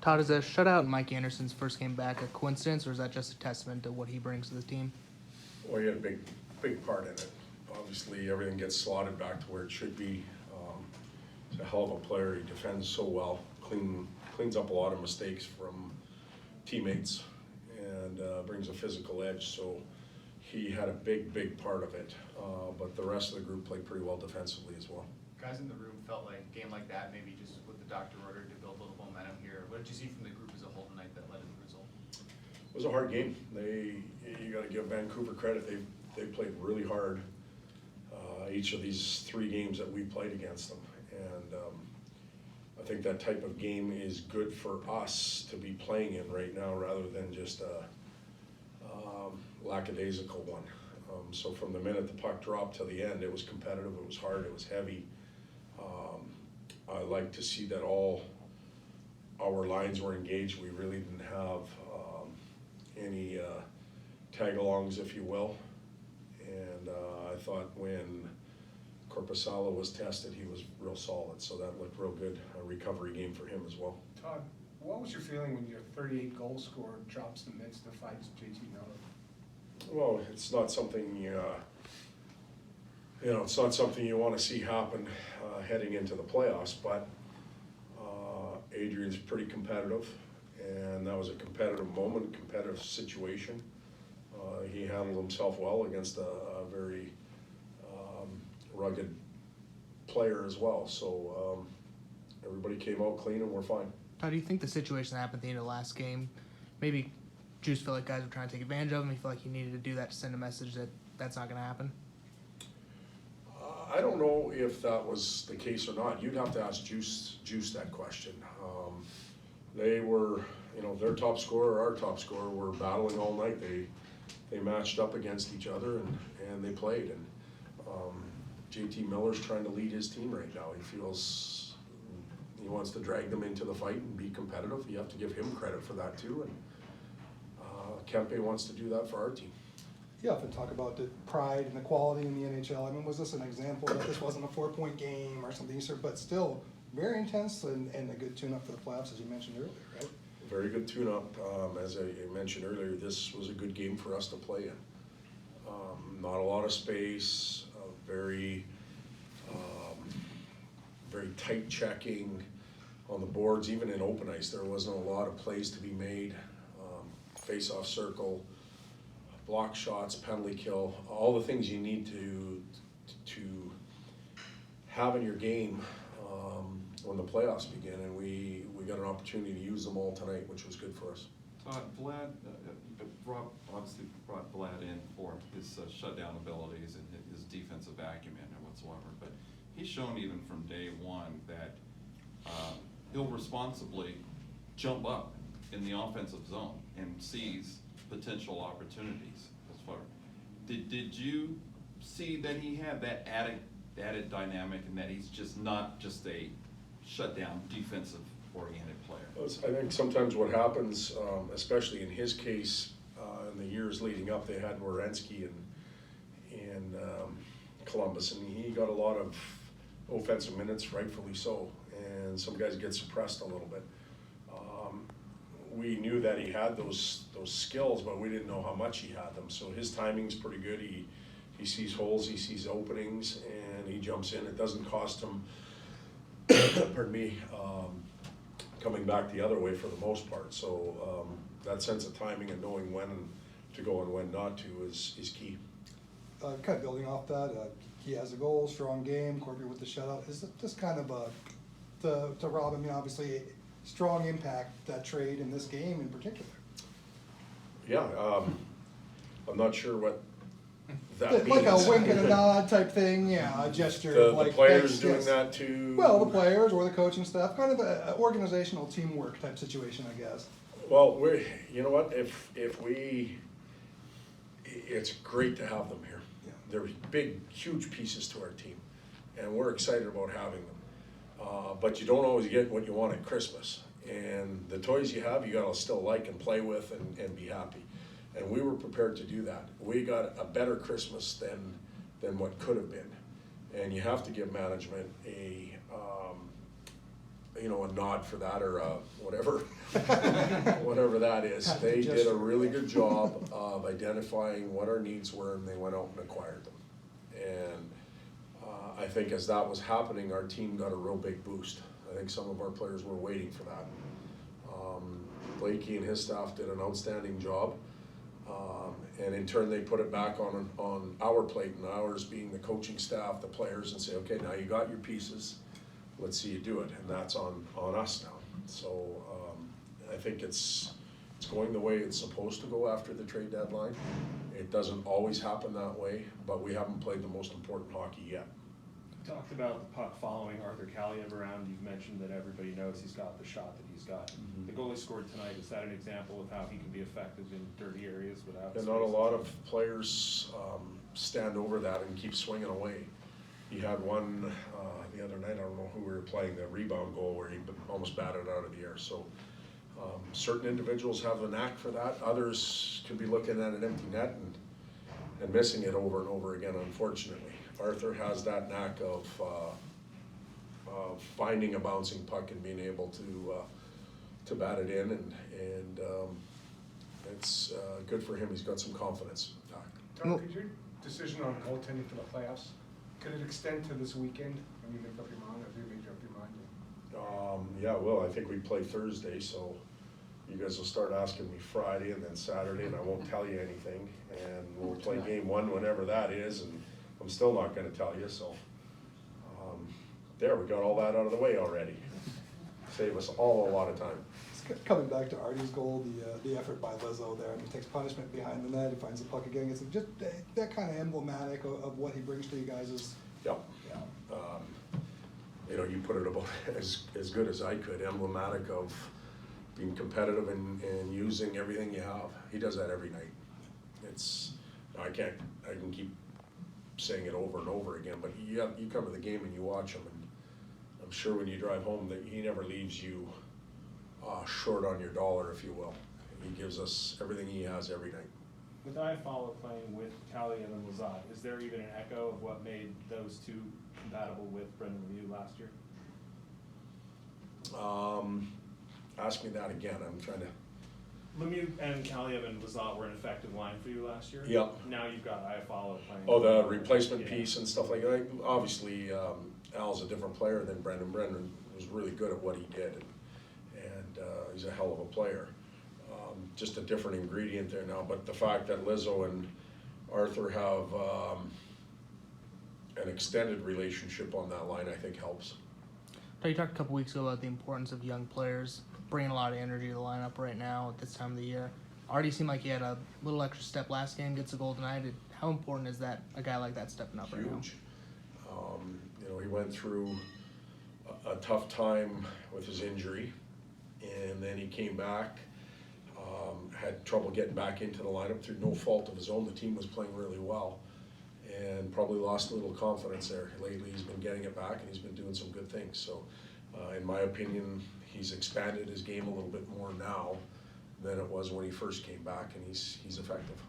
Todd, is a shutout in Mike Anderson's first game back a coincidence, or is that just a testament to what he brings to the team? Well, he had a big part in it. Obviously, everything gets slotted back to where it should be. He's a hell of a player. He defends so well, cleans up a lot of mistakes from teammates, and brings a physical edge. So he had a big part of it. But the rest of the group played pretty well defensively as well. Guys in the room felt like a game like that, maybe just with the doctor order to build a little momentum here. What did you see from the group as a whole tonight that led to the result? It was a hard game. You got to give Vancouver credit. They played really hard. Each of these 3 games that we played against them, and I think that type of game is good for us to be playing in right now, rather than just a lackadaisical one. So from the minute the puck dropped to the end, it was competitive. It was hard. It was heavy. I like to see that all our lines were engaged. We really didn't have any tag-alongs, if you will. And I thought when Korpisalo was tested, he was real solid, so that looked real good. A recovery game for him as well. Todd, what was your feeling when your 38 goal scorer drops the midst to fight JT Miller? Well, it's not something it's not something you want to see happen heading into the playoffs, but Adrian's pretty competitive, and that was a competitive moment, competitive situation. He handled himself well against a very rugged player as well, so everybody came out clean and we're fine. Todd, do you think the situation that happened at the end of the last game, maybe Juice felt like guys were trying to take advantage of him? He felt like he needed to do that to send a message that that's not going to happen? I don't know if that was the case or not. You'd have to ask Juice that question. They were, their top scorer, our top scorer, were battling all night. They matched up against each other and they played. And JT Miller's trying to lead his team right now. He feels he wants to drag them into the fight and be competitive. You have to give him credit for that too. And Kempe wants to do that for our team. You often talk about the pride and the quality in the NHL. I mean, was this an example that this wasn't a 4-point game or something, but still very intense and a good tune-up for the playoffs, as you mentioned earlier, right? Very good tune-up. As I mentioned earlier, this was a good game for us to play in. Not a lot of space, very tight checking on the boards. Even in open ice, there wasn't a lot of plays to be made. Face-off circle, block shots, penalty kill, all the things you need to have in your game when the playoffs begin, and we got an opportunity to use them all tonight, which was good for us. Todd, Vlad obviously brought Vlad in for his shutdown abilities and his defensive acumen and whatsoever, but he's shown even from day one that he'll responsibly jump up in the offensive zone and seize potential opportunities. As far did you see that he had that added dynamic, and that he's just not just a shutdown defensive oriented player? I think sometimes what happens, especially in his case, in the years leading up, they had Werenski in Columbus, and he got a lot of offensive minutes, rightfully so, and some guys get suppressed a little bit. We knew that he had those skills, but we didn't know how much he had them. So his timing's pretty good. He sees holes, he sees openings, and he jumps in. It doesn't cost him, pardon me, coming back the other way for the most part. So that sense of timing and knowing when to go and when not to is key. Kind of building off that, he has a goal, strong game, Corby with the shutout. Is it just kind of to Rob, I mean, obviously, strong impact, that trade in this game in particular? Yeah, I'm not sure what that means. Like a wink and a nod type thing, yeah, a gesture. The players doing that too? Well, the players or the coaching staff, kind of an organizational teamwork type situation, I guess. Well, you know what, it's great to have them here. Yeah. They're big, huge pieces to our team, and we're excited about having them. But you don't always get what you want at Christmas. And the toys you have, you gotta still like and play with and be happy. And we were prepared to do that. We got a better Christmas than what could have been. And you have to give management you know, a nod for that or whatever, whatever that is. They did a really good job of identifying what our needs were, and they went out and acquired them. And I think as that was happening, our team got a real big boost. I think some of our players were waiting for that. Blakey and his staff did an outstanding job. And in turn, they put it back on our plate, and ours being the coaching staff, the players, and say, okay, now you got your pieces, let's see you do it, and that's on us now. So I think it's going the way it's supposed to go after the trade deadline. It doesn't always happen that way, but we haven't played the most important hockey yet. You talked about the puck following Arthur Kaliev around. You've mentioned that everybody knows he's got the shot that he's got. Mm-hmm. The goalie scored tonight. Is that an example of how he can be effective in dirty areas without? And not a lot of players stand over that and keep swinging away. He had one the other night, I don't know who we were playing, the rebound goal where he almost batted out of the air. So certain individuals have a knack for that. Others can be looking at an empty net and missing it over and over again, unfortunately. Arthur has that knack of finding a bouncing puck and being able to bat it in, and it's good for him. He's got some confidence. Todd, could your decision on goaltending for the playoffs, could it extend to this weekend when you make up your mind, or do you make up your mind? Yeah, well, I think we play Thursday, so you guys will start asking me Friday and then Saturday, and I won't tell you anything. And we'll play game one whenever that is, and I'm still not gonna tell you, so. There, we got all that out of the way already. Save us all a lot of time. Coming back to Artie's goal, the effort by Lizzo there, he takes punishment behind the net, he finds the puck again, it's just that kind of emblematic of what he brings to you guys is. Yep. You know, you put it about as good as I could, emblematic of being competitive and using everything you have. He does that every night. I can keep saying it over and over again, but you cover the game and you watch him, and I'm sure when you drive home that he never leaves you short on your dollar, if you will. He gives us everything he has every night. With Iafallo playing with Kaliev and Lazat, is there even an echo of what made those two compatible with Brendan Lemieux last year? Ask me that again. I'm trying to. Lemieux and Kaliev and Lazat were an effective line for you last year. Yep. Now you've got Iafallo playing. Oh, the replacement Yeah. piece and stuff like that. Obviously, Al's a different player than Brendan. Brendan was really good at what he did, and he's a hell of a player. Just a different ingredient there now. But the fact that Lizzo and Arthur have an extended relationship on that line, I think helps. You talked a couple weeks ago about the importance of young players bringing a lot of energy to the lineup right now at this time of the year. Already seemed like he had a little extra step last game, gets a goal tonight. How important is that, a guy like that stepping up right now? Huge. You know, he went through a tough time with his injury, and then he came back, had trouble getting back into the lineup through no fault of his own. The team was playing really well, and probably lost a little confidence there. Lately, he's been getting it back, and he's been doing some good things. So, in my opinion, he's expanded his game a little bit more now than it was when he first came back, and he's effective.